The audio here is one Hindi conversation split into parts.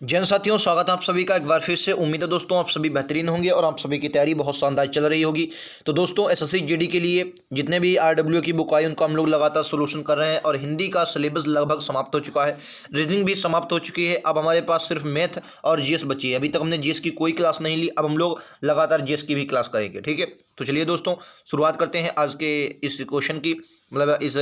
जैन साथियों, स्वागत है आप सभी का एक बार फिर से। उम्मीद है दोस्तों आप सभी बेहतरीन होंगे और आप सभी की तैयारी बहुत शानदार चल रही होगी। तो दोस्तों एसएससी जीडी के लिए जितने भी आरडब्ल्यू की बुक आई उनको हम लोग लगातार सोल्यूशन कर रहे हैं और हिंदी का सिलेबस लगभग समाप्त हो चुका है। रीजनिंग भी समाप्त हो चुकी है। अब हमारे पास सिर्फ मैथ और जीएस बची है। अभी तक हमने जीएस की कोई क्लास नहीं ली। अब हम लोग लगातार जीएस की भी क्लास करेंगे। ठीक है, तो चलिए दोस्तों शुरुआत करते हैं आज के इस क्वेश्चन की, मतलब इस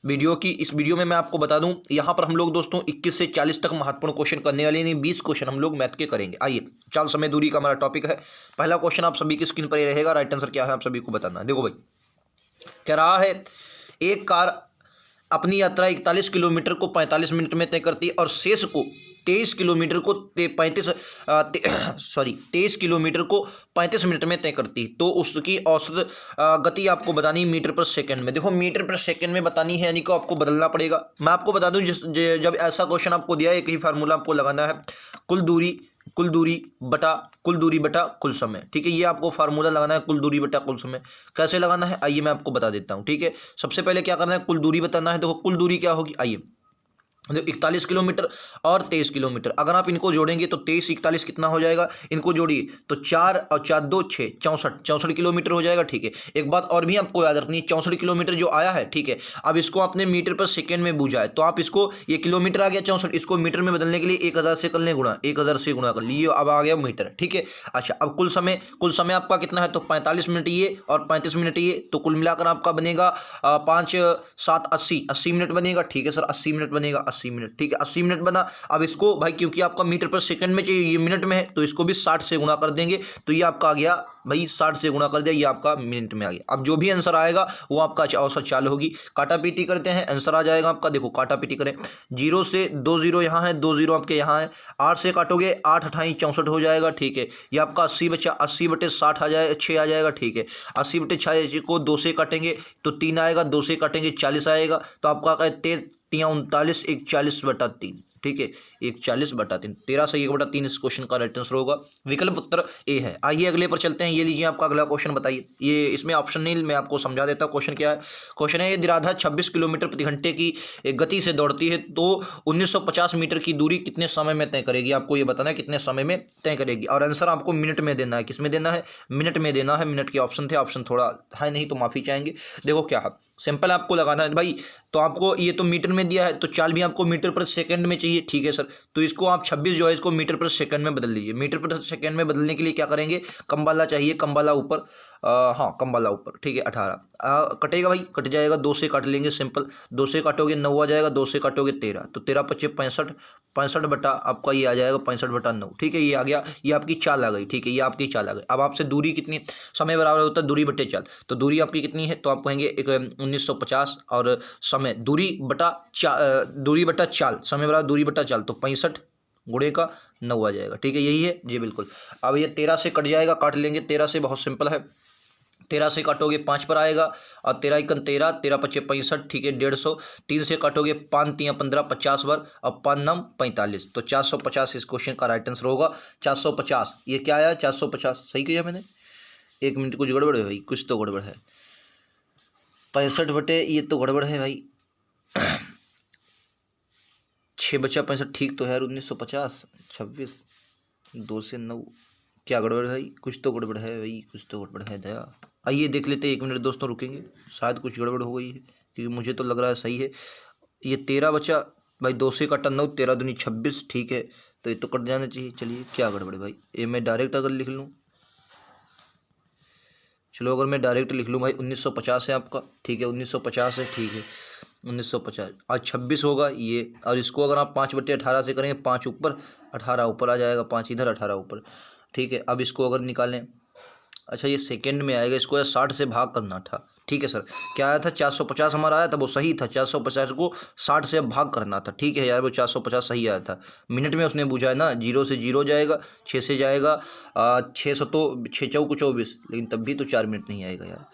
वीडियो की। इस वीडियो में मैं आपको बता दूं, यहाँ पर हम लोग दोस्तों 21 से 40 तक महत्वपूर्ण क्वेश्चन करने वाले, नहीं 20 क्वेश्चन हम लोग मैथ के करेंगे। आइए, चाल समय दूरी का हमारा टॉपिक है। पहला क्वेश्चन आप सभी की स्क्रीन पर ये रहेगा। राइट आंसर क्या है आप सभी को बताना है। देखो भाई, कह रहा है एक कार अपनी यात्रा 41 किलोमीटर को 45 मिनट में तय करती है और शेष को 23 किलोमीटर को 23 किलोमीटर को 35 मिनट में तय करती है। तो उसकी औसत गति आपको बतानी है मीटर पर सेकंड में। देखो, मीटर पर सेकंड में बतानी है, यानी कि आपको बदलना पड़ेगा। मैं आपको बता दूं, जब ऐसा क्वेश्चन आपको दिया है, एक ही फार्मूला आपको लगाना है, कुल दूरी बटा कुल समय। ठीक है, ये आपको फार्मूला लगाना है, कुल दूरी बटा कुल समय। कैसे लगाना है आइए मैं आपको बता देता हूं। ठीक है, सबसे पहले क्या करना है, कुल दूरी बताना है। देखो कुल दूरी क्या होगी, आइए 41 किलोमीटर और 23 किलोमीटर, अगर आप इनको जोड़ेंगे तो 23 41 कितना हो जाएगा, इनको जोड़िए तो 4 और 4 2 6 64 किलोमीटर हो जाएगा। ठीक है, एक बात और भी आपको याद रखनी है, 64 किलोमीटर जो आया है, ठीक है, अब इसको आपने मीटर पर सेकेंड में बूझा है, तो आप इसको, ये किलोमीटर आ गया 64, इसको मीटर में बदलने के लिए 1000 से कर लें गुणा, 1000 से गुणा कर लिए, अब आ गया मीटर। ठीक है, अच्छा, अब कुल समय आपका कितना है, तो 45 मिनट ये और 35 मिनट ये, तो कुल मिलाकर आपका बनेगा 5 7 80 मिनट बनेगा। ठीक है सर, 80 मिनट बनेगा, 80 मिनट। ठीक है, 80 मिनट बना। अब इसको भाई, क्योंकि आपका मीटर पर सेकंड में चाहिए, ये मिनट में है, तो इसको भी 60 से गुणा कर देंगे, तो ये आपका आ गया भाई, 60 से गुणा कर दिया, ये आपका मिनट में आ गया। अब जो भी आंसर आएगा वो आपका औसत चाल होगी। काटा पीटी करते हैं, आंसर आ जाएगा आपका। देखो काटा पीटी करें, 0 से 2 जीरो यहाँ है, 2 जीरो आपके यहाँ है, 8 से काटोगे 8 अठाई 64 हो जाएगा। ठीक है, ये आपका 80 बचा, 80 बटे 60 आ जाएगा, 6 आ जाएगा। ठीक है, 80 बटे 6 को 2 से काटेंगे तो 3 आएगा, 2 से काटेंगे 40 आएगा, तो आपका 39 एक 40/3। ठीक है, एक 40/3, 13 से 1/3 इस क्वेश्चन का राइट आंसर होगा। विकल्प उत्तर ए है। आइए अगले पर चलते हैं। ये लीजिए आपका अगला क्वेश्चन, बताइए। ये इसमें ऑप्शन नहीं, मैं आपको समझा देता हूँ क्वेश्चन क्या है। क्वेश्चन है, ये निराधार 26 किलोमीटर प्रति घंटे की गति से दौड़ती है, तो 1950 मीटर की दूरी कितने समय में तय करेगी। आपको ये बताना है कितने समय में तय करेगी, और आंसर आपको मिनट में देना है। किस में देना है, मिनट में देना है। मिनट के ऑप्शन थे, ऑप्शन थोड़ा है नहीं तो माफी चाहेंगे। देखो क्या है, सिंपल आपको लगाना है भाई। तो आपको ये तो मीटर में दिया है, तो चाल भी आपको मीटर पर सेकंड में चाहिए। ठीक है सर, तो इसको आप 26 जो है इसको मीटर पर सेकंड में बदल लीजिए। मीटर पर सेकंड में बदलने के लिए क्या करेंगे, कम वाला चाहिए, कम वाला ऊपर, हाँ कम वाला ऊपर। ठीक है, 18 कटेगा भाई, कट जाएगा, 2 से काट लेंगे सिंपल, 2 से काटोगे 9 आ जाएगा, 2 से काटोगे 13, तो 13 25 65, 65 बटा आपका ये आ जाएगा 65/9। ठीक है, ये आ गया, ये आपकी चाल आ गई। ठीक है, ये आपकी चाल आ गई। अब आपसे दूरी कितनी, समय बराबर होता है दूरी बटे चाल, तो दूरी आपकी कितनी है, तो आप कहेंगे एक 1950 और समय दूरी बटा चाल, समय बराबर दूरी बटा चाल, तो 65 गुणे का 9 आ जाएगा। ठीक है, यही है जी, बिल्कुल। अब ये 13 से कट जाएगा, काट लेंगे 13 से, बहुत सिंपल है। 13 से काटोगे 5 पर आएगा, और 13 एकन 13, 13 पच्चे 65। ठीक है, 150। 3 से काटोगे 5 3 15, 50 बार, और 5 9 45, तो 450 इस क्वेश्चन का राइट आंसर होगा। 450, ये क्या आया, 450 सही किया मैंने। 1 मिनट, कुछ गड़बड़ है भाई, कुछ तो गड़बड़ है। 65 बटे ये तो गड़बड़ है भाई, 6 बचा 65, ठीक तो है यार। 1950 26, 2 से 9, क्या गड़बड़ है भाई, कुछ तो गड़बड़ है भाई, कुछ तो गड़बड़ है दया। आइए देख लेते हैं, 1 मिनट दोस्तों रुकेंगे, शायद कुछ गड़बड़ हो गई है, क्योंकि मुझे तो लग रहा है सही है। ये 13 बचा भाई, 2 से काटा 9, 13 दूनी 26। ठीक है, तो ये तो कट जाना चाहिए। चलिए, क्या गड़बड़ है भाई, ये मैं डायरेक्ट अगर लिख लूँ, चलो अगर मैं डायरेक्ट लिख लूँ भाई, 1950 है आपका। ठीक है, 1950 है। ठीक है, 1950 आज 26 होगा ये, और इसको अगर आप 5/18 से करेंगे, 5 ऊपर 18 ऊपर आ जाएगा, 5 इधर 18 ऊपर। ठीक है, अब इसको अगर निकालें, अच्छा ये सेकंड में आएगा, इसको 60 से भाग करना था। ठीक है सर, क्या आया था, 450 हमारा आया था, वो सही था। 450 को 60 से भाग करना था। ठीक है यार, वो 450 सही आया था। मिनट में उसने पूछा है ना, 0 से 0 जाएगा, 6 से जाएगा 600, तो 6 चौको 24, लेकिन तब भी तो 4 मिनट नहीं आएगा यार,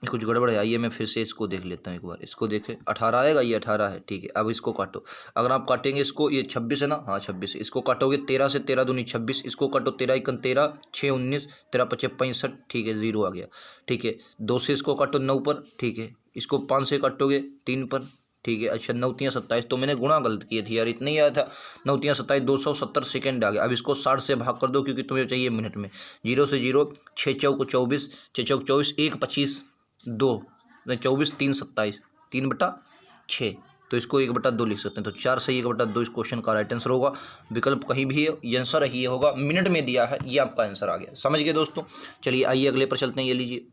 ये कुछ गड़बड़ है। आइए मैं फिर से इसको देख लेता हूँ एक बार, इसको देखें, 18 आएगा, ये 18 है। ठीक है, अब इसको काटो, अगर आप काटेंगे इसको, ये 26 है ना, हाँ 26, इसको काटोगे 13 से, 13 दूनी 26, इसको काटो, 13 एकन 13, 6 19, 13 पच्चे 65। ठीक है, 0 आ गया। ठीक है, 2 से इसको काटो 9 पर। ठीक है, इसको 5 से काटोगे 3 पर, ठीक है। अच्छा 9 3 27, तो मैंने गुणा गलत किए थे यार, इतना ही आया था। 9 3 27 270 सेकेंड आ गया। अब इसको 60 से भाग कर दो क्योंकि तुम्हें चाहिए मिनट में। 0 से 0, 6 चौक 24, 6 चौक 24, 1 25, 2 24, 3 27, 3/6, तो इसको 1/2 लिख सकते हैं। तो 4 से 1/2 इस क्वेश्चन का राइट आंसर होगा। विकल्प कहीं भी है, ये आंसर ही होगा, मिनट में दिया है, ये आपका आंसर आ गया। समझ गए दोस्तों। चलिए आइए अगले पर चलते हैं। ये लीजिए,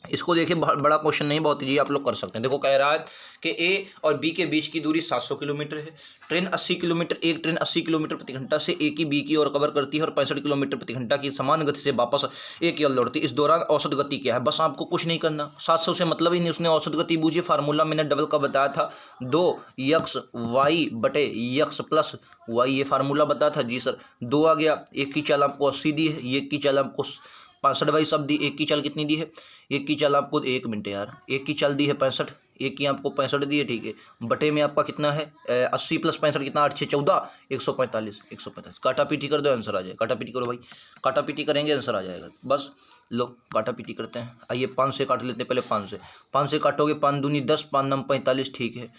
इसको देखिए, बड़ा क्वेश्चन नहीं, बहुत ईजी, आप लोग कर सकते हैं। देखो कह रहा है कि ए और बी के बीच की दूरी 700 किलोमीटर है। ट्रेन 80 किलोमीटर, एक ट्रेन 80 किलोमीटर प्रति घंटा से ए की बी की ओर कवर करती है और 65 किलोमीटर प्रति घंटा की समान गति से वापस ए की ओर लौटती है। इस दौरान औसत गति क्या है? बस आपको कुछ नहीं करना, 700 से मतलब ही नहीं, उसने औसत गति बूझी। फार्मूला मैंने डबल का बताया था, 2x(y)+y, ये फार्मूला बताया था जी सर। 2 आ गया, एक की चाल आपको 80 दी है, एक की चाल आपको 65 सब दी। एक की चाल कितनी दी है? एक की चाल आपको, 1 मिनट यार, एक की चाल दी है 65, एक की आपको 65 दी है, ठीक है। बटे में आपका कितना है? 80 + 65 कितना? 8 6 14, 145। काटा पीटी कर दो, आंसर आ जाए। काटा पीटी करो भाई, काटा पीटी करेंगे आंसर आ जाएगा। बस लो काटा पीटी करते हैं। आइए 5 से काट लेते हैं पहले। 5 से काटोगे, 5 दूनी 10, 5 9 45, ठीक है।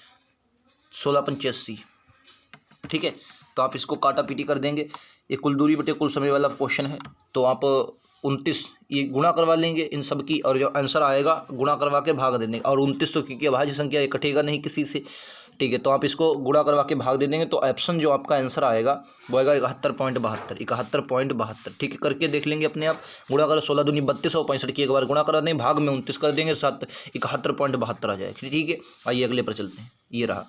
16 85, ठीक है। तो आप इसको काटा पीटी कर देंगे। ये कुल दूरी बटे कुल समय वाला क्वेश्चन है, तो आप 29 ये गुणा करवा लेंगे इन सब की, और जो आंसर आएगा गुणा करवा के भाग दे देंगे। और 29 तो क्योंकि अभाज्य संख्या ये कटेगा नहीं किसी से, ठीक है। तो आप इसको गुणा करवा के भाग दे देंगे, तो ऑप्शन जो आपका आंसर आएगा वो आएगा 71.72, ठीक है। करके देख लेंगे अपने आप। गुणा करो, 16 दूनी 32 और 65 की एक बार गुणा करा देंगे, भाग में 29 कर देंगे, 71.72 आ जाएगा, ठीक है। आइए अगले पर चलते हैं। ये रहा,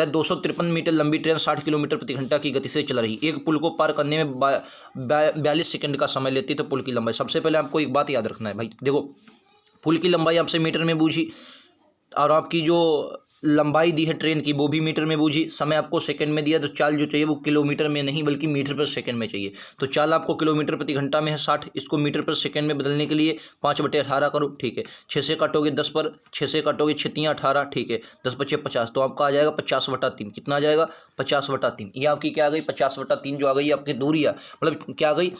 253 मीटर लंबी ट्रेन 60 किलोमीटर प्रति घंटा की गति से चल रही। एक पुल को पार करने में 42 सेकंड का समय लेती है। तो पुल की लंबाई, सबसे पहले आपको एक बात याद रखना है भाई। देखो पुल की लंबाई आपसे मीटर में बूझी, और आपकी जो लंबाई दी है ट्रेन की वो भी मीटर में बूझी। समय आपको सेकंड में दिया, तो चाल जो चाहिए वो किलोमीटर में नहीं बल्कि मीटर पर सेकंड में चाहिए। तो चाल आपको किलोमीटर प्रति घंटा में है 60, इसको मीटर पर सेकंड में बदलने के लिए 5/18 करो, ठीक है। 6 से काटोगे 10 पर, 6 से काटोगे 6 3 18, ठीक है। 10 5 50, तो आपका आ जाएगा 50/3। कितना आ जाएगा? 50/3। ये आपकी क्या आ गई? 50/3 जो आ गई आपकी दूरी है, मतलब क्या आ गई?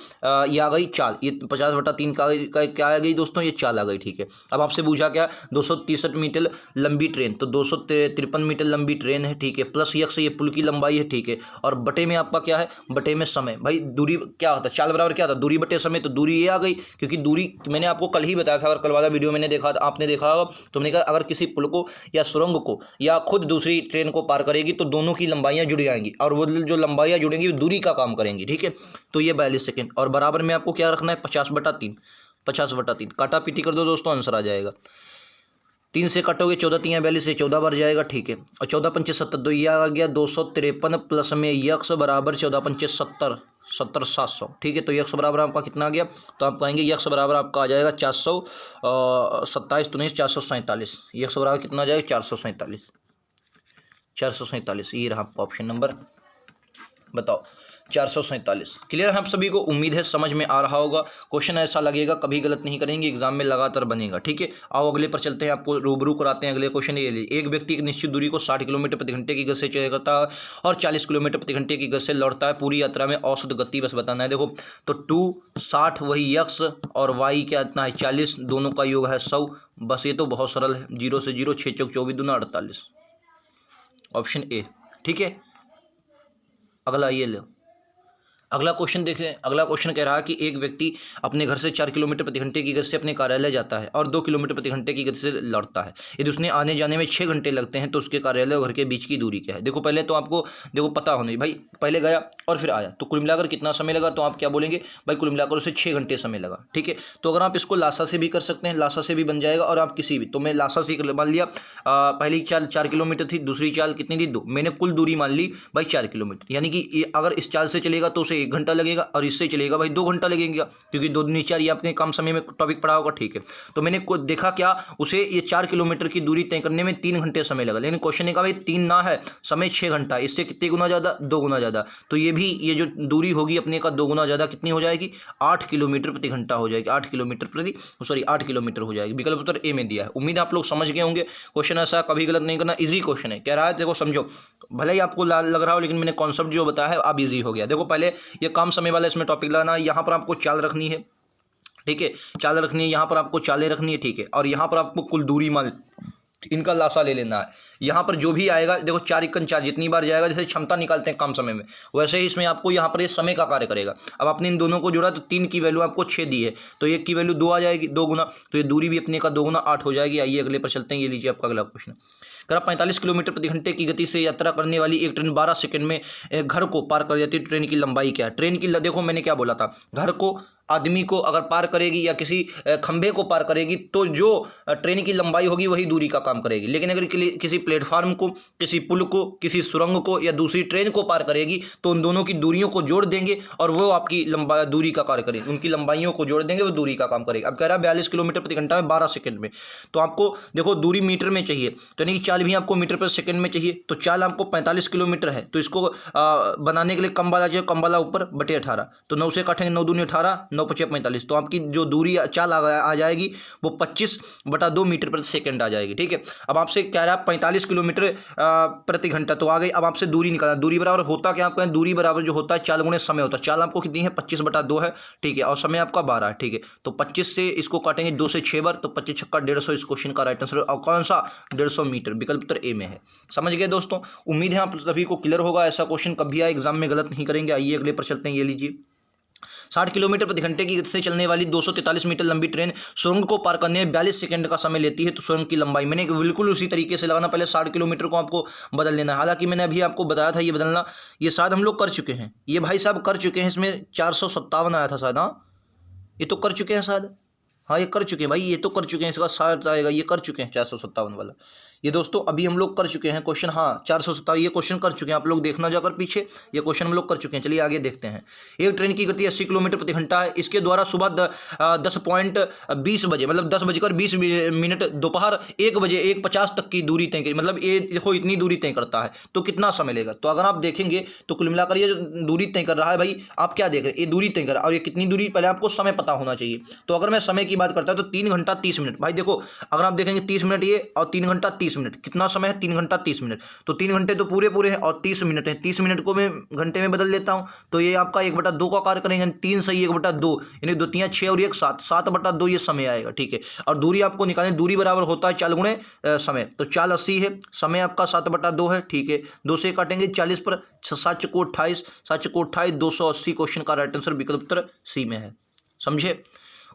ये आ गई चाल। ये 50/3 का क्या आ गई दोस्तों? ये चाल आ गई, ठीक है। अब आपसे पूछा क्या? 263 मीटर लंबी ट्रेन, तो 253 मीटर लंबी ट्रेन है, ठीक है। प्लस यक्स ये पुल की लंबाई है, ठीक है। और बटे में आपका क्या है? बटे में समय। भाई दूरी क्या होता है? चाल बराबर क्या था? दूरी बटे समय। तो दूरी ये आ गई, क्योंकि दूरी मैंने आपको कल ही बताया था, अगर कल वाला वीडियो मैंने देखा था, आपने देखा होगा, तो मैंने कहा अगर किसी पुल को या सुरंग को या खुद दूसरी ट्रेन को पार करेगी तो दोनों की लंबाइयाँ जुड़ जाएंगी, और वो जो लंबाइयाँ जुड़ेंगी वो दूरी का काम करेंगी, ठीक है। तो ये 42 सेकेंड, और बराबर में आपको क्या रखना है? 50/3। 50/3 काटा पीटी कर दो दोस्तों, आंसर आ जाएगा। 3 से कटोगे, 14 3 42 से 14 बार जाएगा, ठीक है। और 14 5 70, तो यह आ गया 253 प्लस में यक्स बराबर 14 5 70, 70 700, ठीक है। तो यक्स बराबर आपका कितना आ गया? तो आप कहेंगे यक्स बराबर आपका आ जाएगा 427, तो नहीं 447। यक्स बराबर कितना आ जाएगा? 447, 447। ये रहा आपका ऑप्शन नंबर, बताओ 447। क्लियर है आप सभी को? उम्मीद है समझ में आ रहा होगा। क्वेश्चन ऐसा लगेगा, कभी गलत नहीं करेंगे, एग्जाम में लगातार बनेगा, ठीक है। आओ अगले पर चलते हैं, आपको रूबरू कराते हैं। अगले क्वेश्चन ये लिए, एक व्यक्ति एक निश्चित दूरी को 60 किलोमीटर प्रति घंटे की गति से तय करता है और 40 किलोमीटर प्रति घंटे की गति से लौटता है। पूरी यात्रा में औसत गति बस बताना है। देखो तो 260 वही यक्स और वाई क्या इतना है 40, दोनों का योग है 100। बस ये तो बहुत सरल है, 0 से 0, 6 चौक 24 दूना 48, ऑप्शन ए, ठीक है। अगला ये लो, अगला क्वेश्चन देखें। अगला क्वेश्चन कह रहा है कि एक व्यक्ति अपने घर से 4 किलोमीटर प्रति घंटे की गति से अपने कार्यालय जाता है और 2 किलोमीटर प्रति घंटे की गति से लौटता है। यदि उसने आने जाने में 6 घंटे लगते हैं तो उसके कार्यालय और घर के बीच की दूरी क्या है? देखो पहले तो आपको देखो पता होना भाई, पहले गया और फिर आया तो कुल मिलाकर कितना समय लगा? तो आप क्या बोलेंगे भाई? कुल मिलाकर उसे 6 घंटे समय लगा, ठीक है। तो अगर आप इसको लासा से भी कर सकते हैं, लासा से भी बन जाएगा, और आप किसी भी, तो मैं लासा से मान लिया पहली चाल 4 किलोमीटर थी, दूसरी चाल कितनी थी? 2। मैंने कुल दूरी मान ली भाई 4 किलोमीटर, यानी कि अगर इस चाल से चलेगा तो उसे 1 घंटा लगेगा, और इससे चलेगा भाई 2 घंटा लगेगा, क्योंकि 2 दूनी 4 ये आपने कम समय में टॉपिक पढ़ा होगा, ठीक है। तो मैंने देखा क्या, उसे ये 4 किलोमीटर की दूरी तय करने में 3 घंटे समय लगा, लेकिन क्वेश्चन ने कहा भाई 3 ना है, समय 6 घंटा, इससे कितने गुना ज़्यादा? 2 गुना ज़्यादा। तो ये भी ये जो दूरी होगी अपने का 2 गुना ज़्यादा कितनी हो जाएगी? 8 किलोमीटर प्रति घंटा हो जाएगी, 8 किलोमीटर हो जाएगी। विकल्प उत्तर ए में दिया है। उम्मीद आप लोग समझ गए होंगे। क्वेश्चन ऐसा कभी गलत नहीं करना, इजी क्वेश्चन है। कह रहा है देखो समझो, भले ही आपको लग रहा हो, लेकिन मैंने कॉन्सेप्ट जो बताया है अब इजी हो गया। देखो पहले ये कम समय वाला इसमें टॉपिक लगाना है, यहाँ पर आपको चाल रखनी है, ठीक है, चाल रखनी है, यहाँ पर आपको चालें रखनी है, ठीक है। और यहाँ पर आपको कुल दूरी मान इनका लासा ले लेना है। यहाँ पर जो भी आएगा देखो 4 × 4 जितनी बार जाएगा, जैसे क्षमता निकालते हैं कम समय में, वैसे ही इसमें आपको यहाँ पर ये समय का कार्य करेगा। अब आपने इन दोनों को जोड़ा तो 3 की वैल्यू आपको 6 दी है, तो 1 की वैल्यू 2 आ जाएगी, 2 गुना, तो ये दूरी भी अपने का 2 गुना 8 हो जाएगी। आइए अगले पर चलते हैं। ये लीजिए आपका अगला क्वेश्चन। कह रहा 45 किलोमीटर प्रति घंटे की गति से यात्रा करने वाली एक ट्रेन 12 सेकंड में घर को पार कर जाती है। ट्रेन की लंबाई क्या है? ट्रेन की देखो मैंने क्या बोला था, घर को, आदमी को अगर पार करेगी या किसी खंभे को पार करेगी तो जो ट्रेन की लंबाई होगी वही दूरी का काम करेगी। लेकिन अगर किसी प्लेटफार्म को, किसी पुल को, किसी सुरंग को या दूसरी ट्रेन को पार करेगी तो उन दोनों की दूरियों को जोड़ देंगे और वो आपकी दूरी का कार्य करेगी। उनकी लंबाइयों को जोड़ देंगे, वो दूरी का काम करेगी। अब कह रहा है 42 किलोमीटर प्रति घंटा में 12 सेकंड में, तो आपको देखो दूरी मीटर में चाहिए, तो यानी कि चाल भी आपको मीटर पर सेकंड में चाहिए। तो चाल आपको 45 किलोमीटर है, तो इसको बनाने के लिए कम वाला चाहिए, कम वाला ऊपर बटे 18, तो 9 से काटेंगे, 9 दूनी 18, 9 × 5 = 45, तो आपकी जो दूरी चाल आ जाएगी वो 25/2 मीटर प्रति सेकंड आ जाएगी। ठीक है, अब आपसे कह रहा है 45 किलोमीटर प्रति घंटा, तो आ गई। अब आपसे दूरी निकालना, दूरी बराबर होता क्या, आपका दूरी बराबर जो होता है चाल गुणे समय होता है। चाल आपको कितनी है 25/2 है, ठीक है, और समय आपका 12 है। ठीक है, तो 25 से इसको काटेंगे 2 से 6 बार, तो 25 × 6 = 150 इस क्वेश्चन का राइट आंसर। और कौन सा 150 मीटर, विकल्प उत्तर ए में है। समझ गए दोस्तों, उम्मीद है आप सभी को क्लियर होगा। ऐसा क्वेश्चन कभी आए एग्जाम में गलत नहीं करेंगे। आइए अगले पर चलते हैं। ये लीजिए 60 किलोमीटर प्रति घंटे की गति से चलने वाली 243 मीटर लंबी ट्रेन सुरंग को पार करने में 42 सेकंड का समय लेती है। तो सुरंग की लंबाई मैंने बिल्कुल उसी तरीके से लगाना, पहले 60 किलोमीटर को आपको बदल लेना है। हालांकि मैंने अभी आपको बताया था ये बदलना, ये शायद हम लोग कर चुके हैं, ये भाई साहब कर चुके हैं। इसमें 457 आया था शायद, हाँ ये तो कर चुके हैं शायद, हाँ ये कर चुके हैं भाई, ये तो कर चुके हैं, इसका शायद आएगा, ये कर चुके हैं 457 वाला। ये दोस्तों अभी हम लोग कर चुके हैं क्वेश्चन, हाँ 457 ये क्वेश्चन कर चुके हैं। आप लोग देखना जाकर पीछे, ये क्वेश्चन हम लोग कर चुके हैं। चलिए आगे देखते हैं। एक ट्रेन की गति 80 किलोमीटर प्रति घंटा है। इसके द्वारा सुबह 10:20 बजे, मतलब 10:20 दोपहर 1 बजे 1:50 तक की दूरी तय करी, मतलब ये देखो इतनी दूरी तय करता है, तो कितना समय लेगा। तो अगर आप देखेंगे तो कुल मिलाकर ये जो दूरी तय कर रहा है भाई, आप क्या देख रहे हैं, ये दूरी तय कर रहा है और ये कितनी दूरी, पहले आपको समय पता होना चाहिए। तो अगर मैं समय की बात करता हूं तो 3 घंटा 30 मिनट। भाई देखो अगर आप देखेंगे 30 मिनट ये और 3 घंटा 30 मिनट, कितना समय है 3 घंटा 30 मिनट। तो 3 घंटे तो पूरे हैं और 30 मिनट है, 30 मिनट को मैं घंटे में बदल देता हूं, तो ये आपका 1/2 का कार्य करेंगे। 3 सही 1/2, यानी 2 3 6 और 1 7, 7/2 ये समय आएगा। ठीक है, और दूरी आपको निकालें, दूरी बराबर होता है चाल गुणे समय। तो चाल 80 है, समय आपका 7/2 है। ठीक है, 2 से काटेंगे 40 पर, 7 × 28, 7 × 28 280 क्वेश्चन का राइट आंसर विकल्प उत्तर सी में है। समझे,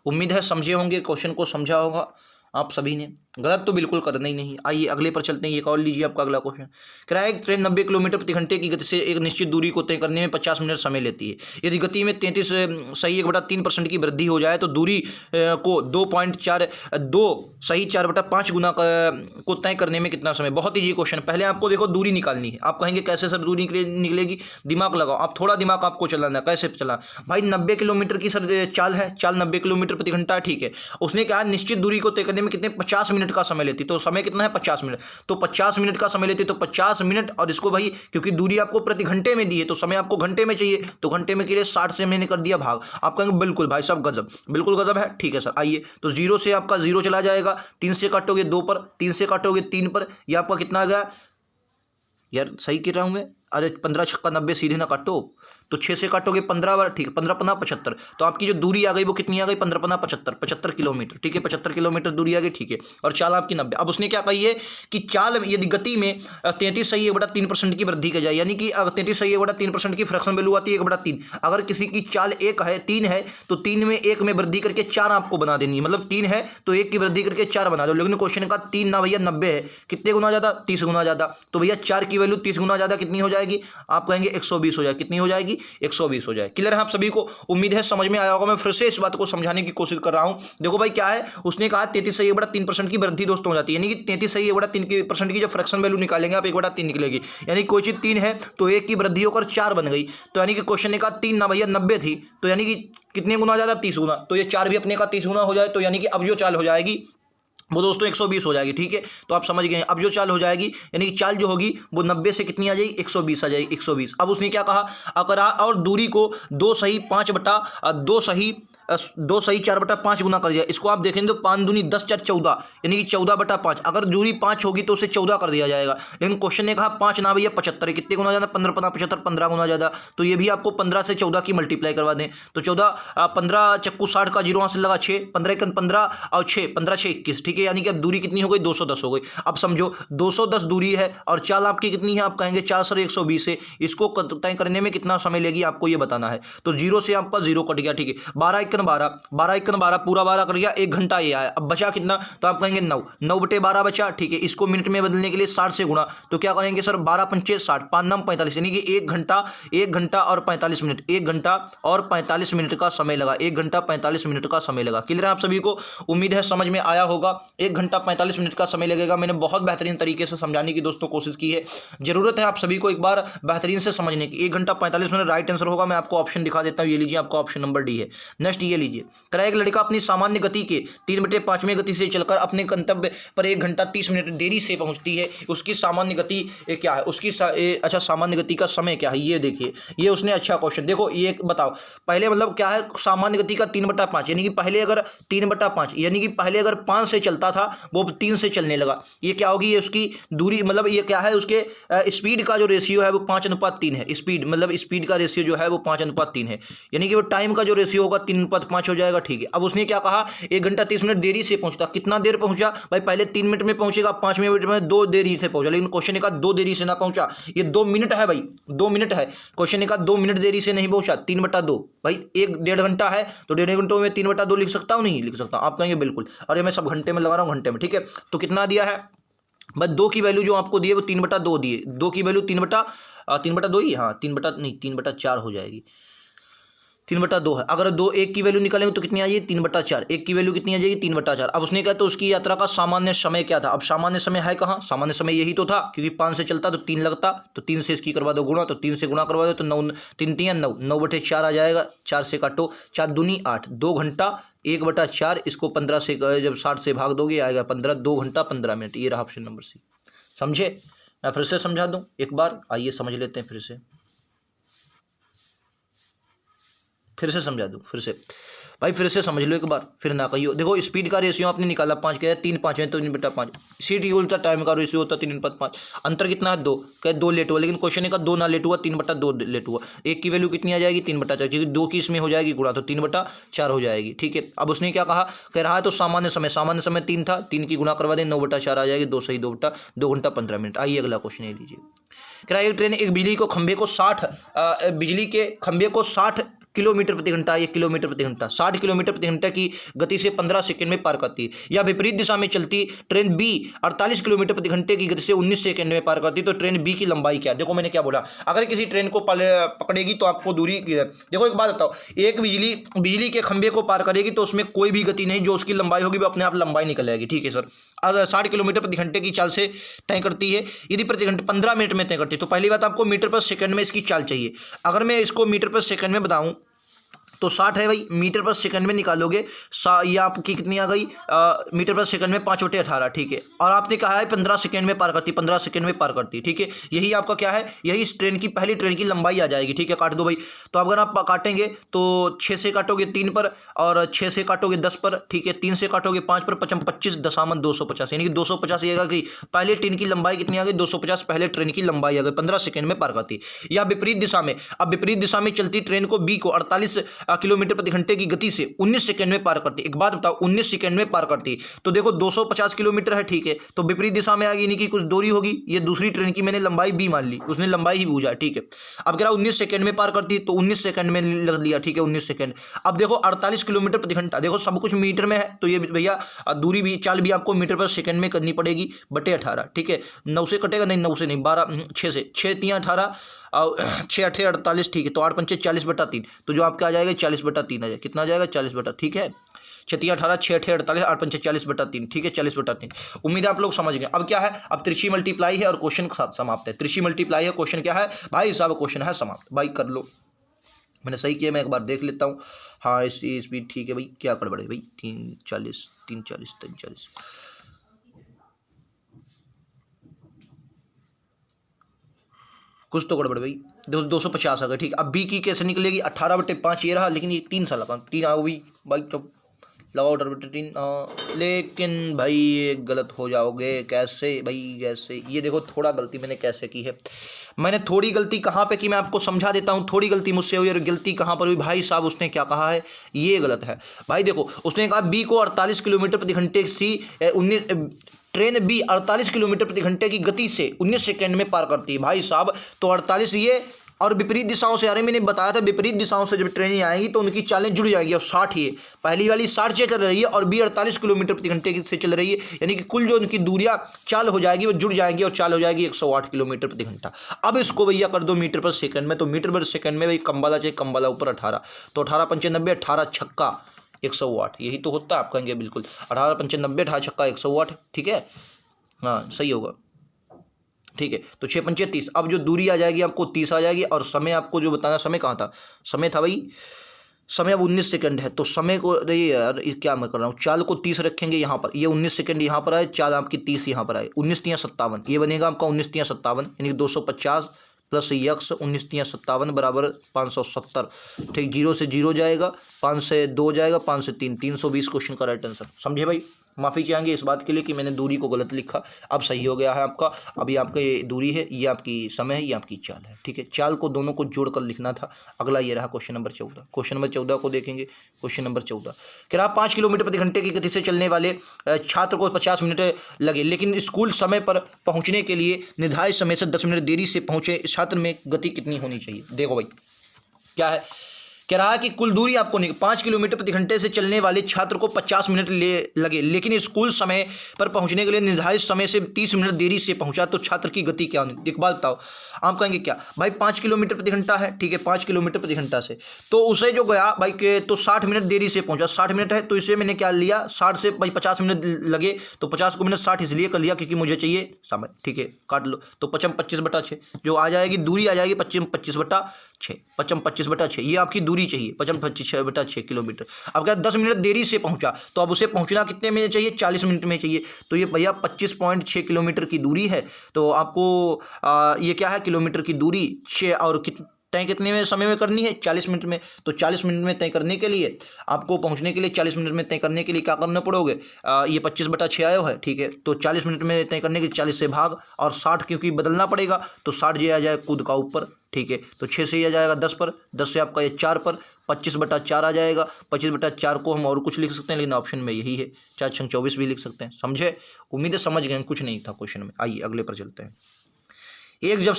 उम्मीद है समझे होंगे, क्वेश्चन को समझा होगा आप सभी ने, गलत तो बिल्कुल करना ही नहीं। आइए अगले पर चलते हैं। ये कॉल लीजिए आपका अगला क्वेश्चन। किराए एक ट्रेन 90 किलोमीटर प्रति घंटे की गति से एक निश्चित दूरी को तय करने में 50 मिनट समय लेती है। यदि गति में 33 सही 1/3% की वृद्धि हो जाए तो दूरी को 2.42 सही 4/5 गुना को तय करने में कितना समय। बहुत ही ये क्वेश्चन, पहले आपको देखो दूरी निकालनी है। आप कहेंगे कैसे सर दूरी निकलेगी, दिमाग लगाओ, आप थोड़ा दिमाग आपको चलाना है। कैसे चला भाई, 90 किलोमीटर की सर चाल है, चाल 90 किलोमीटर प्रति घंटा, ठीक है। उसने कहा निश्चित दूरी को तय करने में कितने 50 मिनट का समय लेती, तो समय कितना है 50 मिनट, तो 50 मिनट का समय लेती, तो 50 मिनट और इसको भाई क्योंकि दूरी आपको प्रति घंटे में दी है तो समय आपको घंटे में चाहिए, तो घंटे में के लिए 60 से मैंने कर दिया भाग। आप कहेंगे बिल्कुल भाई साहब गजब, बिल्कुल गजब है, ठीक है सर। आइए तो 0 से आपका 0 चला जाएगा, 3 से काटोगे 2 पर, 3 से काटोगे 3 पर, यह आपका कितना आ गया यार, सही कह रहा हूं मैं, अरे 15 छक्का 90 सीधे ना काटो, तो 6 से काटोगे 15 बार, ठीक है, 15 × 75, तो आपकी जो दूरी आ गई वो कितनी आ गई 15 × 75, 75 किलोमीटर, ठीक है, 75 किलोमीटर दूरी आ गई, ठीक है। और चाल आपकी 90। अब उसने क्या कही है कि चाल यदि गति में 33 सही 1/3% की वृद्धि की जाए, यानी कि 33 सही 1/3% की फ्रैक्शन वैल्यू आती है 1/3। अगर किसी की चाल 1 है 3 है तो 3 में 1 में वृद्धि करके 4 आपको बना देनी है, मतलब 3 है तो 1 की वृद्धि करके 4 बना दो। लेकिन क्वेश्चन का 3 ना भैया 90 है, कितने गुना ज़्यादा 30 गुना ज़्यादा, तो भैया 4 की वैल्यू 30 गुना ज़्यादा कितनी हो जाएगी, आप कहेंगे 120 हो जाए, कितनी हो जाएगी 120 हो जाए। क्लियर है आप सभी को, उम्मीद है समझ में आया होगा। मैं फिर से इस बात को समझाने की कोशिश कर रहा हूं। देखो भाई क्या है, उसने कहा 33 सही 1/3% की वृद्धि दोस्तों हो जाती है, यानी कि 33 सही 1/3% की जो फ्रैक्शन वैल्यू निकालेंगे आप 1/3 निकलेगी, यानी कोई चीज 3 है तो 1 की वृद्धि होकर 4 बन गई, तो यानी कि क्वेश्चन ने कहा 3 ना भैया 90 थी, तो यानी कि कितने गुना ज्यादा 30 गुना, तो ये 4 भी अपने का 30 गुना हो जाए, तो यानी कि अब जो चाल हो जाएगी वो दोस्तों 120 हो जाएगी, ठीक है। तो आप समझ गए, अब जो चाल हो जाएगी यानी कि चाल जो होगी वो 90 से कितनी आ जाएगी 120 आ जाएगी, 120। अब उसने क्या कहा, अगर और दूरी को 2 सही 5/2 सही दो सही 4/5 गुना कर दिया। इसको आप देखेंगे तो 5 दूनी 10 4 14, यानी कि 14/5। अगर दूरी 5 होगी तो उसे 14 कर दिया जाएगा, लेकिन क्वेश्चन ने कहा 5 ना भैया 75 है। कितने गुना ज़्यादा? 15 15 75, 15 गुना ज़्यादा। तो ये भी आपको 15 से 14 की मल्टीप्लाई करवा दें तो 14 15 चक्कू 60 का जीरो हासिल लगा 6, 15 15 और 6 15 6 21, ठीक है। यानी कि अब दूरी कितनी हो गई? 210 हो गई। अब समझो 210 दूरी है और चाल आपकी कितनी है? आप कहेंगे 4 सर 120 है। इसको तय करने में कितना समय लेगी आपको ये बताना है। तो जीरो से आपका जीरो कट गया, ठीक है। 12 1 12, 12 1 12, पूरा 12 कट गया, 1 घंटा ये आया। अब बचा कितना? तो आप कहेंगे 9, 9/12 बचा, ठीक है। इसको मिनट में बदलने के लिए 60 से गुणा, तो क्या करेंगे सर? 12 पंचे 60, 5 9 45, यानी कि 1 घंटा और 45 मिनट, 1 घंटा और 45 मिनट का समय लगा, 1 घंटा 45 मिनट का समय लगा। क्लियर है आप सभी को? उम्मीद है समझ में आया होगा। 1 घंटा 45 मिनट का समय लगेगा। मैंने बहुत बेहतरीन तरीके से समझाने की दोस्तों कोशिश की है। जरूरत है आप सभी को एक बार बेहतरीन से समझने की। 1 घंटा 45 मिनट राइट आंसर होगा। मैं आपको ऑप्शन दिखा देता हूँ, ये लीजिए, आपका ऑप्शन नंबर डी है। नेक्स्ट ये लीजिए, करा एक लड़का अपनी सामान्य गति के 3/5वें गति से चलकर अपने गंतव्य पर 1 घंटा 30 मिनट देरी से पहुंचती है। उसकी सामान्य गति क्या है? उसकी अच्छा सामान्य गति का समय क्या है? ये देखिए, ये उसने अच्छा क्वेश्चन, देखो ये बताओ पहले मतलब क्या है सामान्य गति का 3/5, यानी कि पहले अगर 3/5, यानी कि पहले अगर 5 से चलता था वो 3 से चलने लगा। ये क्या होगी? ये उसकी दूरी, मतलब ये क्या है? उसके स्पीड का जो रेशियो है वो 5:3 है। स्पीड मतलब स्पीड का रेशियो जो है वो 5:3 है, यानी कि वो टाइम का जो रेशियो होगा 3:5 हो जाएगा, ठीक है। अब उसने क्या कहा? 1 घंटा 30 मिनट देरी से पहुंचता। कितना देर पहुंचा भाई? पहले 3 मिनट में पहुंचेगा, 5वें मिनट में 2 देरी से पहुंचा, लेकिन क्वेश्चन ने कहा 2 देरी से ना पहुंचा। ये 2 मिनट है भाई, 2 मिनट है। क्वेश्चन ने कहा 2 मिनट देरी से नहीं पहुंचा, 3/2 भाई। 1 1.5 घंटा है तो 1.5 घंटों में 3/2 लिख सकता हूँ? नहीं लिख सकता। आप कहेंगे बिल्कुल, अरे मैं सब घंटे में लगा रहा हूँ, घंटे में, ठीक है। तो कितना दिया है? बस 2 की वैल्यू जो आपको दी है वो 3/2 दी है। 2 की वैल्यू 3/2 ही, हाँ 3/4 हो जाएगी। 3/2 है। अगर 2 1 की वैल्यू निकालेंगे तो कितनी आ जाएगी? 3/4। 1 की वैल्यू कितनी आ जाएगी? 3/4। अब उसने कहा तो उसकी यात्रा का सामान्य समय क्या था? अब सामान्य समय है कहाँ? सामान्य समय यही तो था, क्योंकि 5 से चलता तो 3 लगता, तो 3 से इसकी करवा दो गुणा, तो 3 से गुणा करवा दो तो 9 3 3 9, 9/4 आ जाएगा। 4 से काटो, 4 दूनी 8, 2 घंटा 1/4। इसको 15 से जब 60 से भाग दोगे आएगा 15, 2 घंटा 15 मिनट। ये रहा ऑप्शन नंबर सी। समझे? मैं फिर से समझा दूं एक बार, आइए समझ लेते हैं फिर से समझा दूं फिर से भाई, फिर से समझ लो एक बार, फिर ना कहियो। देखो स्पीड का रेशियो आपने निकाला 5, कह 3 5 है तो 3/5। सीट होता टाइम का रेशियो होता 3/5। अंतर कितना है? 2, कह 2 लेट हुआ, लेकिन क्वेश्चन का 2 ना लेट हुआ, 3/2 लेट हुआ। 1 की वैल्यू कितनी आ जाएगी? 3/4, क्योंकि 2 की इसमें हो जाएगी गुणा, तो 3/4 हो जाएगी, ठीक है। अब उसने क्या कहा? कह रहा है तो सामान्य समय 3 था, 3 की गुणा करवा दें, 9/4 आ जाएगी। 2 सही 2 घंटा 15 मिनट। आइए अगला क्वेश्चन ये लीजिए, कह रहा है एक ट्रेन एक बिजली के खंभे को 60 किलोमीटर प्रति घंटा, ये किलोमीटर प्रति घंटा, 60 किलोमीटर प्रति घंटा की गति से 15 सेकंड में पार करती है। या विपरीत दिशा में चलती ट्रेन बी 48 किलोमीटर प्रति घंटे की गति से 19 सेकंड में पार करती है, तो ट्रेन बी की लंबाई क्या है? देखो मैंने क्या बोला, अगर किसी ट्रेन को पकड़ेगी तो आपको दूरी देखो, एक बात बताओ, एक बिजली के खंभे को पार करेगी तो उसमें कोई भी गति नहीं, जो उसकी लंबाई होगी वो अपने आप लंबाई निकल जाएगी, ठीक है सर। अगर 60 किलोमीटर प्रति घंटे की चाल से तय करती है, यदि प्रति घंटे 15 मिनट में तय करती है, तो पहली बात आपको मीटर पर सेकंड में इसकी चाल चाहिए। अगर मैं इसको मीटर पर सेकंड में बताऊं तो 60 है भाई, मीटर पर सेकंड में निकालोगे ये आपकी कितनी आ गई? मीटर पर सेकंड में 5/18, ठीक है। और आपने कहा है 15 सेकंड में पार करती, 15 सेकंड में पार करती, ठीक है। यही आपका क्या है? यही इस ट्रेन की पहली ट्रेन की लंबाई आ जाएगी, ठीक है। काट दो भाई, तो अगर आप काटेंगे तो 6 से काटोगे 3 पर, और 6 से काटोगे 10 पर, ठीक है। 3 से काटोगे 5 पर, 25.250, यानी कि 250 ये कि पहले ट्रेन की लंबाई कितनी आ गई? 250 पहले ट्रेन की लंबाई आ गई, 15 सेकंड में पार करती। या विपरीत दिशा में, अब विपरीत दिशा में चलती ट्रेन को बी को 48 किलोमीटर प्रति घंटे की गति से 19 सेकंड में पार करती। एक बात बताओ, 19 सेकंड में पार करती, तो देखो 250 किलोमीटर है, ठीक है। तो विपरीत दिशा में आएगी, यानी कि कुछ दूरी होगी। ये दूसरी ट्रेन की मैंने लंबाई बी मान ली, उसने लंबाई ही पूछा, ठीक है। अब कह रहा 19 सेकंड में पार करती, तो 19 सेकंड में लग लिया, ठीक है, 19 सेकंड। अब देखो 48 किलोमीटर प्रति घंटा, देखो सब कुछ मीटर में है, तो ये भैया दूरी भी, चाल भी आपको मीटर पर सेकंड में करनी पड़ेगी, बटे 18, ठीक है। 9 से कटेगा नहीं, 9 से नहीं, 12 6 से, 6 3 18 और 6 8 48, ठीक है। तो 8 पंचे 40/3, तो जो आपका आ जाएगा 40/3 आ जाएगा। कितना आ जाएगा? 40, ठीक है। 6 3 18, 6 8 48, 8 पंचे 40/3, ठीक है, 40/3। उम्मीद है आप लोग समझ गए। अब क्या है? अब त्रिची मल्टीप्लाई है और क्वेश्चन समाप्त है। त्रिची मल्टीप्लाई है, क्वेश्चन क्या है भाई साहब? क्वेश्चन है समाप्त भाई, कर लो। मैंने सही किया, मैं एक बार देख लेता हूँ। हाँ इस भी ठीक है भाई, क्या गड़बड़ है भाई? 3 40 3 40। कुछ तो गड़बड़ भाई। 250 आ गए, ठीक। अब बी की कैसे निकलेगी, 18/5 ये रहा, लेकिन ये 3 साल का 3 आ गई भाई। चुप लगाओ 18/3, लेकिन भाई ये गलत हो जाओगे कैसे भाई, कैसे, ये देखो थोड़ा गलती मैंने कैसे की है। मैंने थोड़ी गलती कहाँ पे की मैं आपको समझा देता हूँ। थोड़ी गलती मुझसे हुई और गलती कहाँ पर हुई भाई साहब, उसने क्या कहा है ये गलत है भाई। देखो उसने कहा बी को 48 किलोमीटर प्रति घंटे सी 19 ट्रेन बी 48 किलोमीटर प्रति घंटे की गति से 19 सेकंड में पार करती है भाई साहब। तो 48 ये और विपरीत दिशाओं से, अरे मैंने बताया था विपरीत दिशाओं से जब ट्रेनें आएंगी तो उनकी चालें जुड़ जाएगी। और 60 ये पहली वाली 60 से चल रही है और बी 48 किलोमीटर प्रति घंटे से चल रही है, यानी कि कुल जो उनकी दूरियां चाल हो जाएगी वो जुड़ जाएंगी और चाल हो जाएगी 108 किलोमीटर प्रति घंटा। अब इसको भैया कर दो मीटर पर सेकंड में, तो मीटर पर सेकंड में भाई कम वाला चाहिए, कम वाला ऊपर 18, तो 18×5 = 18 छक्का 108, यही तो होता है आप कहेंगे बिल्कुल। 18×5 18 छक्का 108, ठीक है, हाँ सही होगा, ठीक है। तो 6×5 30, अब जो दूरी आ जाएगी आपको 30 आ जाएगी। और समय आपको जो बताना, समय कहाँ था, समय था भाई, समय अब 19 सेकंड है। तो समय को ये यार ये क्या मैं कर रहा हूँ, चाल को 30 रखेंगे यहाँ पर, ये 19 सेकंड यहाँ पर आए, चाल आपकी 30 यहाँ पर आए, 19×3 = 57, ये बनेगा आपका 19×3 = 57, यानी कि 250 प्लस यक्स 19×3 = 57 बराबर 570, ठीक। 0 से 0 जाएगा, 5 से 2 जाएगा, 5 से 3, 320 क्वेश्चन का राइट आंसर। समझे भाई, माफ़ी चाहेंगे इस बात के लिए कि मैंने दूरी को गलत लिखा, अब सही हो गया है आपका। अभी आपका ये दूरी है, ये आपकी समय है, ये आपकी चाल है, ठीक है। चाल को दोनों को जोड़कर लिखना था। अगला ये रहा क्वेश्चन नंबर 14। क्वेश्चन नंबर 14 को देखेंगे। क्वेश्चन नंबर 14 कह रहा 5 किलोमीटर प्रति घंटे की गति से चलने वाले छात्र को 50 मिनट लगे, लेकिन स्कूल समय पर पहुंचने के लिए निर्धारित समय से 10 मिनट देरी से पहुंचे छात्र में गति कितनी होनी चाहिए। देखो भाई क्या है, कह रहा है कि कुल दूरी आपको 5 किलोमीटर प्रति घंटे से चलने वाले छात्र को 50 मिनट लगे, लेकिन स्कूल समय पर पहुंचने के लिए निर्धारित समय से 30 मिनट देरी से पहुंचा, तो छात्र की गति क्या होगी। एक बात बताओ, आप कहेंगे क्या भाई 5 किलोमीटर प्रति घंटा है, ठीक है, 5 किलोमीटर प्रति घंटा से तो उसे जो गया भाई के तो 60 मिनट देरी से पहुंचा, 60 मिनट है तो इसे मैंने क्या लिया 60 से भाई 50 मिनट लगे, तो 50 को मैंने 60 इसलिए कर लिया क्योंकि मुझे चाहिए समय, ठीक है, काट लो। तो 25/6 जो आ जाएगी दूरी आ जाएगी 25/6, 25/6 ये आपकी दूरी चाहिए, 25/6 किलोमीटर। अब क्या 10 मिनट देरी से पहुंचा, तो अब उसे पहुंचना कितने में चाहिए 40 मिनट में चाहिए, तो ये भैया 25.6 किलोमीटर की दूरी है। तो आपको ये क्या है किलोमीटर की दूरी 6 और तय कितने में समय में करनी है 40 मिनट में। तो 40 मिनट में तय करने के लिए आपको पहुंचने के लिए 40 मिनट में तय करने के लिए क्या करना पड़ोगे, ये 25/6 आयो है, ठीक है। तो 40 मिनट में तय करने के 40 से भाग और 60 क्योंकि बदलना पड़ेगा, तो 60 ये आ जाए कूद का ऊपर, ठीक है। तो 6 से ये आ जाएगा 10 पर, 10 से आपका ये 4 पर, 25/4 आ जाएगा। 25/4 को हम और कुछ लिख सकते हैं, लेकिन ऑप्शन में यही है, 4×24 भी लिख सकते हैं। समझे, उम्मीद है समझ गए, कुछ नहीं था क्वेश्चन में। आइए अगले पर चलते हैं। एक जब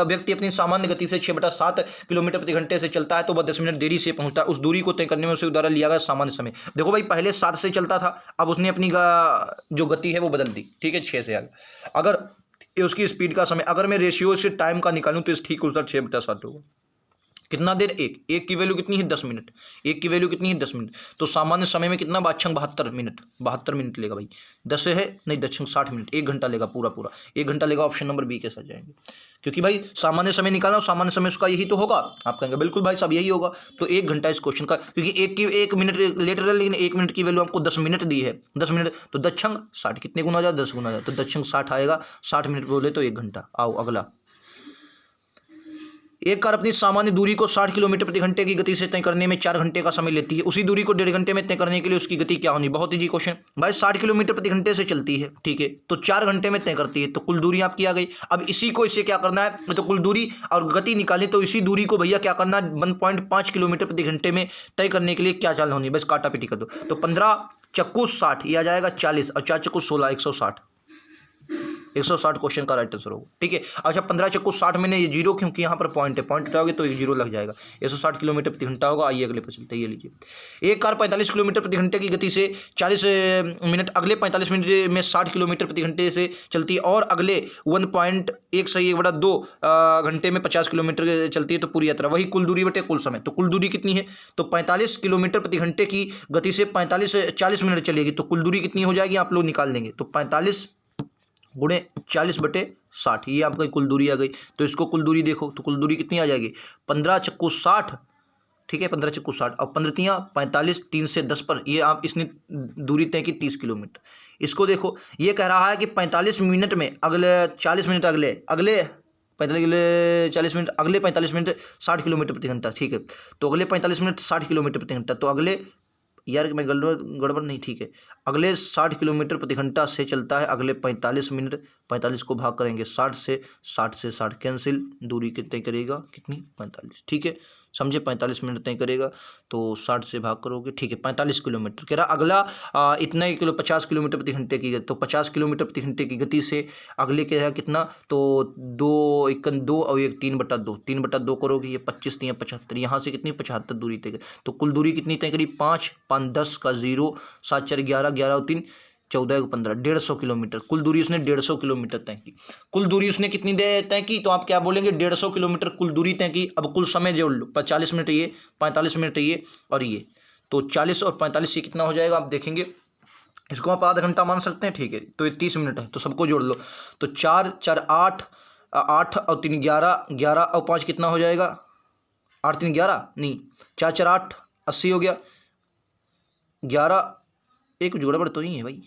व्यक्ति अपनी सामान्य गति से 6/7 किलोमीटर प्रति घंटे से चलता है तो वह 10 मिनट देरी से पहुंचता है। उस दूरी को तय करने में उसके द्वारा लिया गया सामान्य समय। देखो भाई पहले 7 से चलता था, अब उसने अपनी जो गति है वो बदल दी, ठीक है, 6 से आ गया। अगर उसकी स्पीड का समय अगर मैं रेशियो से टाइम का निकालूं तो इस ठीक उत्तर 6/7 होगा। कितना देर, एक की वैल्यू कितनी है 10 मिनट, एक की वैल्यू कितनी है 10 मिनट, तो सामान्य समय में कितना 72 मिनट, 72 मिनट लेगा भाई। 10 है नहीं 10 60 मिनट, 1 घंटा लेगा, पूरा 1 घंटा लेगा। ऑप्शन नंबर बी के साथ जाएंगे, क्योंकि भाई सामान्य समय निकालना और सामान्य समय उसका यही तो होगा। आप कहेंगे बिल्कुल भाई साहब यही होगा, तो 1 घंटा इस क्वेश्चन का, क्योंकि 1 मिनट लेटर है, लेकिन 1 मिनट की वैल्यू आपको 10 मिनट दी है, 10 मिनट तो 10×60 कितने गुना हो जाए 10 गुना हो जाए, तो 10×60 आएगा, 60 मिनट बोले तो 1 घंटा। आओ अगला। एक कार अपनी सामान्य दूरी को 60 किलोमीटर प्रति घंटे की गति से तय करने में 4 घंटे का समय लेती है। उसी दूरी को 1.5 घंटे में तय करने के लिए उसकी गति क्या होनी। बहुत ही जी क्वेश्चन भाई, 60 किलोमीटर प्रति घंटे से चलती है, ठीक है, तो 4 घंटे में तय करती है, तो कुल दूरी आपकी आ गई। अब इसी को इससे क्या करना है, तो कुल दूरी और गति निकालें, तो इसी दूरी को भैया क्या करना है 1.5 किलोमीटर प्रति घंटे में तय करने के लिए क्या चाल होनी, बस काटा पीटी कर दो। तो 15×60 ये आ जाएगा 40 और 4×16 160, 160 क्वेश्चन का राइट आंसर होगा, ठीक है। अच्छा 15×60 में ये जीरो क्योंकि यहाँ पर पॉइंट है, पॉइंट हटाओगे तो 1 जीरो लग जाएगा, 160 किलोमीटर प्रति घंटा होगा। आइए अगले पर चलते हैं, ये लीजिए। एक कार 45 किलोमीटर प्रति घंटे की गति से 40 मिनट, अगले 45 मिनट में 60 किलोमीटर प्रति घंटे से चलती है और अगले 1.1/2 घंटे में 50 किलोमीटर चलती है, तो पूरी यात्रा वही कुल दूरी बटे कुल समय। तो कुल दूरी कितनी है, तो 45 किलोमीटर प्रति घंटे की गति से 40 मिनट चलेगी, तो कुल दूरी कितनी हो जाएगी आप लोग निकाल लेंगे, तो 45 गुणे 40/60 ये आपकी कुल दूरी आ गई। तो इसको कुल दूरी देखो, तो कुल दूरी कितनी आ जाएगी 15×60, ठीक है, 15×60 और 15×3 45, 3 से 10 पर ये आप इसने दूरी तय की 30 किलोमीटर। इसको देखो, ये कह रहा है कि 45 मिनट में अगले 40 मिनट अगले 40 मिनट, अगले 45 मिनट 60 किलोमीटर प्रति घंटा, ठीक है। तो अगले 45 मिनट 60 किलोमीटर प्रति घंटा, तो अगले, यार मैं गड़बड़ नहीं, ठीक है। अगले 60 किलोमीटर प्रति घंटा से चलता है अगले 45 मिनट, 45 को भाग करेंगे 60 से, 60 कैंसिल, दूरी कितनी करेगा, कितनी, 45, ठीक है, समझे। 45 मिनट तय करेगा, तो 60 से भाग करोगे, ठीक है। 45 किलोमीटर कह रहा अगला इतना ही 50 किलोमीटर प्रति घंटे की गति, तो 50 किलोमीटर प्रति घंटे की गति से अगले कह रहा कितना, तो 2 और 1 3/2, 3/2 करोगे, ये 25 3 75, यहाँ से कितनी 75 दूरी तय, तो कुल दूरी कितनी तय करी, 5 5 10 का 0, 7 4 11, 11 और 3 14 15, 150 किलोमीटर कुल दूरी उसने 150 किलोमीटर तय की। कुल दूरी उसने कितनी दे तय की, तो आप क्या बोलेंगे, 150 किलोमीटर कुल दूरी तय की। अब कुल समय जोड़ लो, 40 मिनट ये, 45 मिनट ये और ये, तो 40 और 45 ये कितना हो जाएगा, आप देखेंगे। इसको आप आधा घंटा मान सकते हैं, ठीक है। तो ये 30 मिनट है, तो सबको जोड़ लो, तो 4 4 8, 8 और 3 11, 11 और 5 कितना हो जाएगा, 8 3 11 नहीं, 4 4 8 80 हो गया, 11 एक गड़बड़ तो ही है भाई,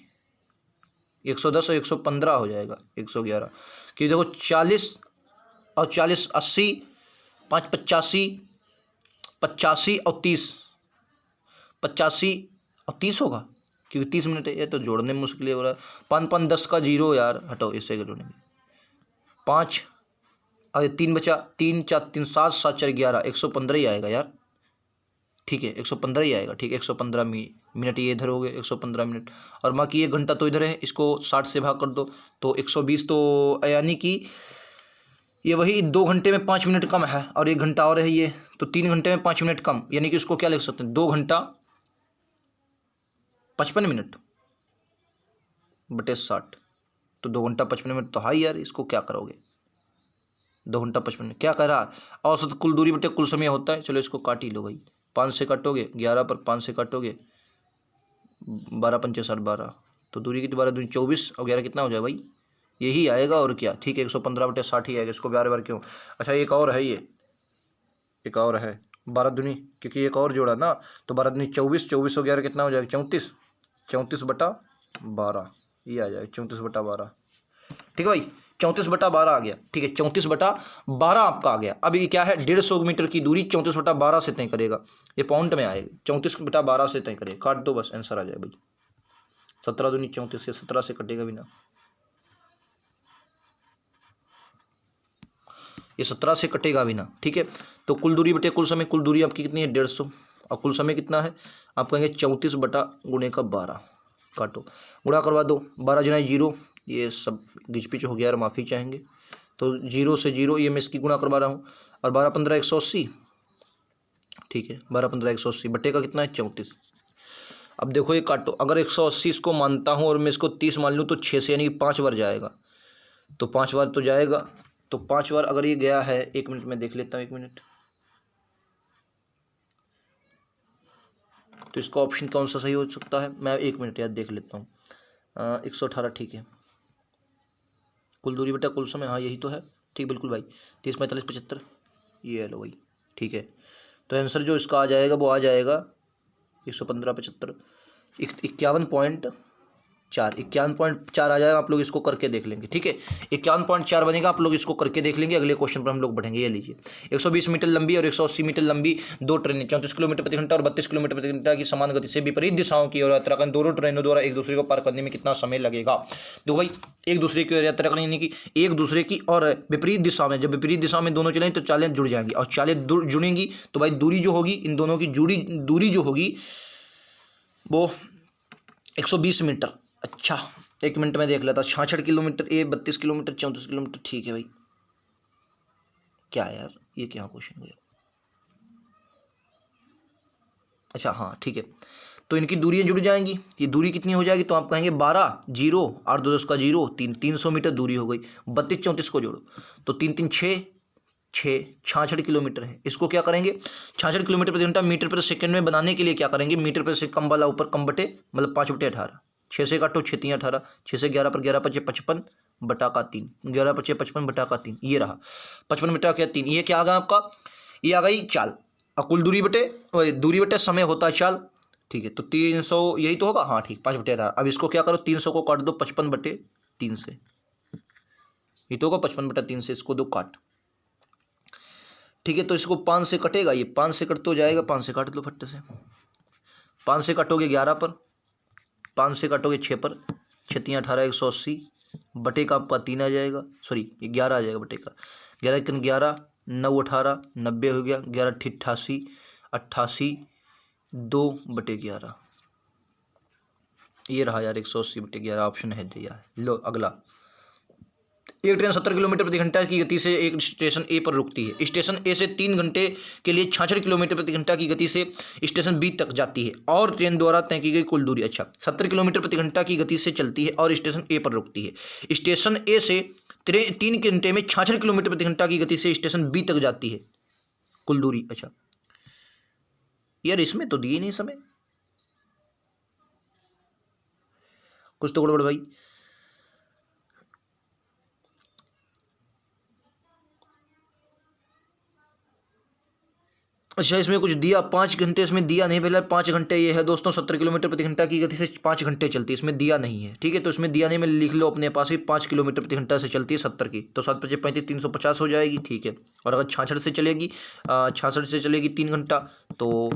110 और 115 हो जाएगा, 111, कि देखो 40 और 40 80, 5 85, 85 और 30, 85 और 30 होगा, क्योंकि 30 मिनट है, ये तो जोड़ने में मुश्किल हो रहा है। 5 5 10 का 0 यार, हटाओ इससे जोड़ेंगे, 5 और 3 बचा, 3 4 3 7 7 4 11, 115 ही आएगा यार, ठीक है, 115 ही आएगा, ठीक है। 115 मिनट ये इधर हो गए, 115 मिनट, और बाकी 1 घंटा तो इधर है, इसको 60 से भाग कर दो, तो 120, तो यानी कि ये वही 2 घंटे में 5 मिनट कम है, और 1 घंटा और है ये, तो 3 घंटे में 5 मिनट कम, यानी कि इसको क्या लिख सकते हैं, 2 घंटा 55 मिनट बटे 60, तो 2 घंटा 55 मिनट, तो हाई यार, इसको क्या करोगे, 2 घंटा 55 मिनट, क्या कह रहा है, औसत कुल दूरी बटे कुल समय होता है। चलो इसको काट ही लो भाई, 5 से काटोगे, 11 पर 5 से काटोगे, 12 पंचे 60 12, तो दूरी कितनी, 12 दूनी 24 और 11 कितना हो जाए भाई, यही आएगा और क्या, ठीक है। 115 बटे 60 ही आएगा, इसको बार बार क्यों। अच्छा एक और है, ये एक और है, 12 दूनी, क्योंकि एक और जोड़ा ना, तो 12 दूनी 24, 24 और 11 कितना हो जाएगा, 34, 34 बटा 12, ये आ जाएगा 34 बटा 12, ठीक है भाई, 34 बटा 12 आ गया, ठीक है। 34 बटा 12 आपका आ गया। अब ये क्या है, 150 मीटर की दूरी 34 बटा 12 से तय करेगा, ये पाउंड में आएगा, 34 बटा 12 से तय करेगा, काट दो बस, आंसर आ जाए भाई, 17 दूनी 34, से 17 से कटेगा भी ना, ये 17 से कटेगा भी ना, ठीक है। तो कुल दूरी बटे कुल समय, कुल दूरी आपकी कितनी है, 150, और कुल समय कितना है, आप कहेंगे 34 बटा गुणे का 12, काटो, गुणा करवा दो, 12 जुना 0, ये सब घिच पिच हो गया यार, माफ़ी चाहेंगे, तो 0 से 0, ये मैं इसकी गुणा करवा रहा हूँ, और 12 15 180, ठीक है, 12 15 180 बटे का कितना है, 34। अब देखो ये काटो, अगर 180 इसको मानता हूँ और मैं इसको 30 मान लूँ, तो 6 से यानी कि 5 बार जाएगा, तो 5 बार तो जाएगा, तो 5 बार अगर ये गया है, 1 मिनट में देख लेता हूँ, 1 मिनट, तो इसका ऑप्शन कौन सा सही हो सकता है, मैं 1 मिनट याद देख लेता हूँ, 118, ठीक है। कुल दूरी बटा कुल समय, हाँ यही तो है, ठीक बिल्कुल भाई, 30 45 75, ये है लो भाई, ठीक है। तो आंसर जो इसका आ जाएगा वो आ जाएगा 115 75, 51.4 आ जाएगा। आप लोग इसको करके देख लेंगे, ठीक है, 51.4 बनेगा, आप लोग इसको करके देख लेंगे। अगले क्वेश्चन पर हम लोग बढ़ेंगे, ये लीजिए, 120 मीटर लंबी और 180 मीटर लंबी 2 ट्रेनें 34 किलोमीटर प्रति घंटा और 32 किलोमीटर प्रति घंटा की समान गति से विपरीत दिशाओं की ओर यात्रा करने, दोनों ट्रेनों द्वारा एक दूसरे को पार करने में कितना समय लगेगा। देखो भाई, एक दूसरे की ओर यात्रा करने, यानी कि एक दूसरे की और विपरीत दिशा में, जब विपरीत दिशा में दोनों चलें तो चालें जुड़ जाएंगी, और चालें जुड़ेंगी तो भाई दूरी जो होगी, इन दोनों की दूरी जो होगी वो 120 मीटर। अच्छा 1 मिनट में देख लेता, 66 किलोमीटर, ये 32 किलोमीटर, 34 किलोमीटर, ठीक है भाई। क्या यार, ये क्या क्वेश्चन हुआ, अच्छा हाँ ठीक है, तो इनकी दूरियां जुड़ जाएंगी, ये दूरी कितनी हो जाएगी, तो आप कहेंगे 12 0 8 2 10 का 0 3 300 मीटर दूरी हो गई। 32 34 को जोड़ो, तो 3 3 6 66 किलोमीटर है। इसको क्या करेंगे, 66 किलोमीटर प्रति घंटा मीटर प्रति सेकंड में बनाने के लिए क्या करेंगे, मीटर प्रति सेकंड कम वाला ऊपर कम बटे, मतलब 5 बटे 18, 6 से काटो 6 3 18, 6 से 11 पर 11 5 55 बटा का 3, 11 5 55 बटा का 3, ये रहा 55 बटा क्या 3, ये क्या आ गया आपका, ये आ गई चाल, और कुल दूरी बटे समय होता है चाल, ठीक है। तो 300 यही तो होगा, हाँ ठीक, 5 बटे 18। अब इसको क्या करो, 300 को काट दो 55 बटे 3 से, ये तो होगा 55/3 से, इसको दो काट। ठीक है, तो इसको 5 से कटेगा, ये 5 से कट तो जाएगा, 5 से काट लो फट्टे से। 5 से काटोगे 11 पर, 5 से काटोगे 6 पर, 6 18 180 बटे का आपका 3 आ जाएगा, सॉरी 11 आ जाएगा बटे का 11 11 9 18 90 हो गया, 11 88 88 2 बटे 11, ये रहा यार 180 बटे 11, ऑप्शन है दिया है। लो अगला, एक ट्रेन 70 किलोमीटर प्रति घंटा की गति से एक स्टेशन ए पर रुकती है। स्टेशन ए से 3 घंटे के लिए 66 किलोमीटर प्रति घंटा की गति से स्टेशन बी तक जाती है और ट्रेन द्वारा तय की गई कुल दूरी, अच्छा 70 किलोमीटर प्रति घंटा की गति से चलती है और स्टेशन ए पर रुकती है। स्टेशन ए से 3 घंटे में 66 किलोमीटर प्रति घंटा की गति से स्टेशन बी तक जाती है, कुल दूरी। अच्छा यार इसमें तो दिए नहीं समय, कुछ तो गड़बड़ भाई। अच्छा इसमें कुछ दिया 5 घंटे, इसमें दिया नहीं, पहले 5 घंटे ये है दोस्तों, 70 किलोमीटर प्रति घंटा की गति से 5 घंटे चलती है, इसमें दिया नहीं है। ठीक है, तो इसमें दिया नहीं, में लिख लो अपने पास ही 5 किलोमीटर प्रति घंटा से चलती है 70 की, तो 7 5 35 350 हो जाएगी। ठीक है, और अगर 66 से चलेगी 66 से चलेगी 3 घंटा, तो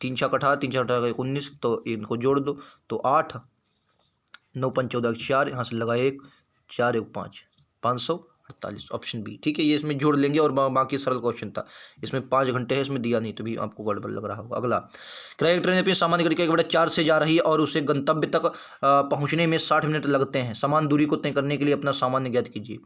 3 6 18 3 6 18 19, तो इनको जोड़ दो तो 8 9 5 14 4, यहाँ से लगा 1 4 1 5 548, ऑप्शन बी। ठीक है, ये इसमें जोड़ लेंगे और बाकी सरल क्वेश्चन था, इसमें 5 घंटे है, इसमें दिया नहीं, तो भी आपको गड़बड़ लग रहा होगा। अगला, किराए ट्रेन अपनी सामान्य गति के 1/4 से जा रही है और उसे गंतव्य तक पहुंचने में 60 मिनट लगते हैं। समान दूरी को तय करने के लिए अपना सामान्य ज्ञात कीजिए।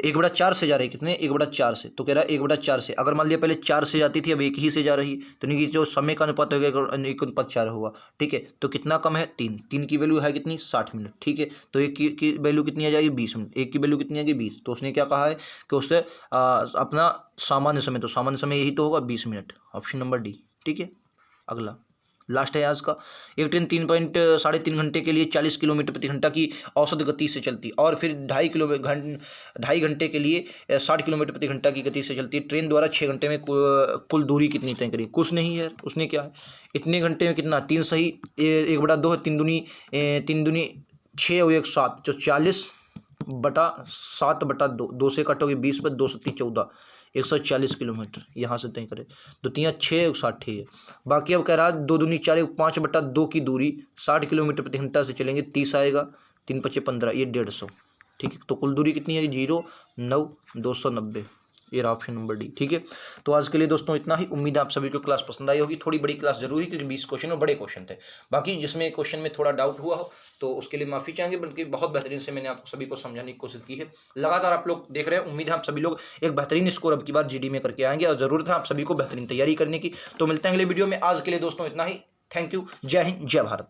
1/4 से जा रही है, कितने 1/4 से, तो कह रहा है 1/4 से, अगर मान लिया पहले 4 से जाती थी अब 1 ही से जा रही है, तो नहीं जो समय का अनुपात हो गया 1/4 होगा। ठीक है, तो कितना कम है 3 की वैल्यू है कितनी 60 मिनट। ठीक है, तो 1 की वैल्यू कितनी आ जाएगी 20 मिनट, 1 की वैल्यू कितनी आ गई 20, तो उसने क्या कहा है कि उससे अपना सामान्य समय, तो सामान्य समय यही तो होगा 20 मिनट, ऑप्शन नंबर डी। ठीक है, अगला लास्ट है आज का, एक ट्रेन 3.5 घंटे के लिए 40 किलोमीटर प्रति घंटा की औसत गति से चलती और फिर 2.5 घंटे के लिए 60 किलोमीटर प्रति घंटा की गति से चलती है। ट्रेन द्वारा 6 घंटे में कुल दूरी कितनी तय करी, कुछ नहीं है, उसने क्या है इतने घंटे में कितना 3 सही 1/2 है, 3 दूनी 6 और 1 7, जो 40/7/2, 2 से कटोगे 20 पर 2 7 14, 140 किलोमीटर यहाँ से तय करें, 2 3 6 60 है। बाकी अब कह रहा है 2 दूनी 4 5/2 की दूरी 60 किलोमीटर प्रति घंटा से चलेंगे, 30 आएगा, 3 5 15, ये 150। ठीक है, तो कुल दूरी कितनी है 0 9 290, ये रहा ऑप्शन नंबर डी। ठीक है, तो आज के लिए दोस्तों इतना ही, उम्मीद है आप सभी को क्लास पसंद आई होगी। थोड़ी बड़ी क्लास जरूरी क्योंकि 20 क्वेश्चन और बड़े क्वेश्चन थे, बाकी जिसमें क्वेश्चन में थोड़ा डाउट हुआ हो तो उसके लिए माफ़ी चाहेंगे, बल्कि बहुत बेहतरीन से मैंने आपको सभी को समझाने की कोशिश की है। लगातार आप लोग देख रहे हैं, उम्मीद है आप सभी लोग एक बेहतरीन स्कोर अब की बार जीडी में करके आएंगे और ज़रूरत है आप सभी को बेहतरीन तैयारी करने की। तो मिलते हैं अगले वीडियो में, आज के लिए दोस्तों इतना ही, थैंक यू, जय हिंद जय भारत।